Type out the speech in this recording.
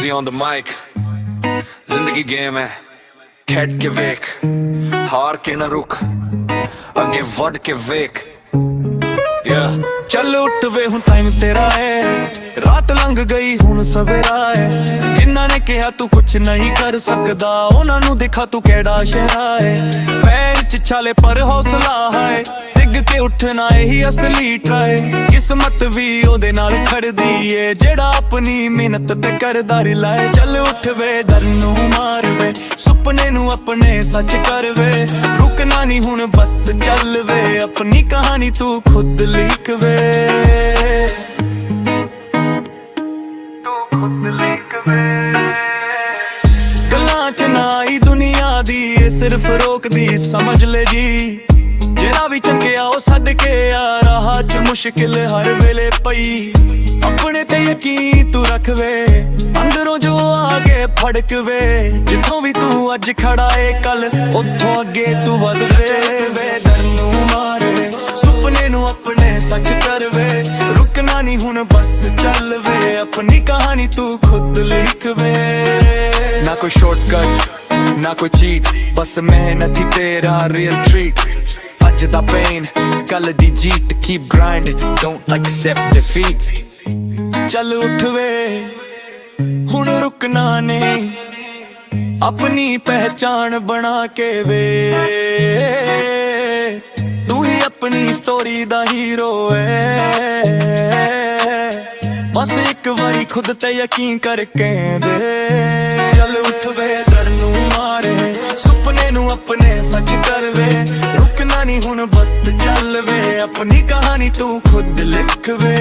Uzi on the mic, जिंदगी game है, खेड के वेख, हार के न रुक, आगे बढ़ के वेख। चल उठ वे हुण टाइम तेरा है, रात लंघ गई हुण सवेरा है। जिन्ना ने कहा तू कुछ नहीं कर सकदा, उन्हां नूं दिखा तू केड़ा शहरा है। पैर च छाले पर हौसला है, डिग के उठना यही असली ट्राई। किस्मत भी ओदे नाल खड़दी है, जेड़ा अपनी मेहनत ते करदा रिलाए। चल उठ वे डर नूं मार वे, सुपने नूं अपने सच कर वे। रुकना नहीं हुण बस चल वे, अपनी कहानी तू खुद लिख वे। गल्लां च ना आई दुनिया दी, सिर्फ रोक दी समझ ले जी। जेड़ा भी चंगिया ओ सद के आ, राह च मुश्किल हर वेले पई। अपने ते यकीन तू रख वे, अंदरों जो आगे फड़क वे। जिथों भी तू अज खड़ा है कल उथों अगे तू वध वे। डर नूं मार वे, सुपने नूं अपने सच कर वे। रुकना नहीं हुण बस चल वे, अपनी कहानी तू खुद लिख वे। ना कोई शॉर्टकट ना कोई चीट, बस मेहनत ही तेरा रियल ट्रीट। अज दा पेन कल दी जीत, keep grinding don't accept defeat. चल उठ वे हुण रुकना नहीं, अपनी पहचान बना के वे। तू ही अपनी स्टोरी दा हीरो है, बस एक बारी खुद ते यकीन करके दे। चल उठ वे डर नूं मारे, सुपने नूं अपने सच कर वे। रुकना नहीं हुण बस चल वे, अपनी कहानी तू खुद लिख वे।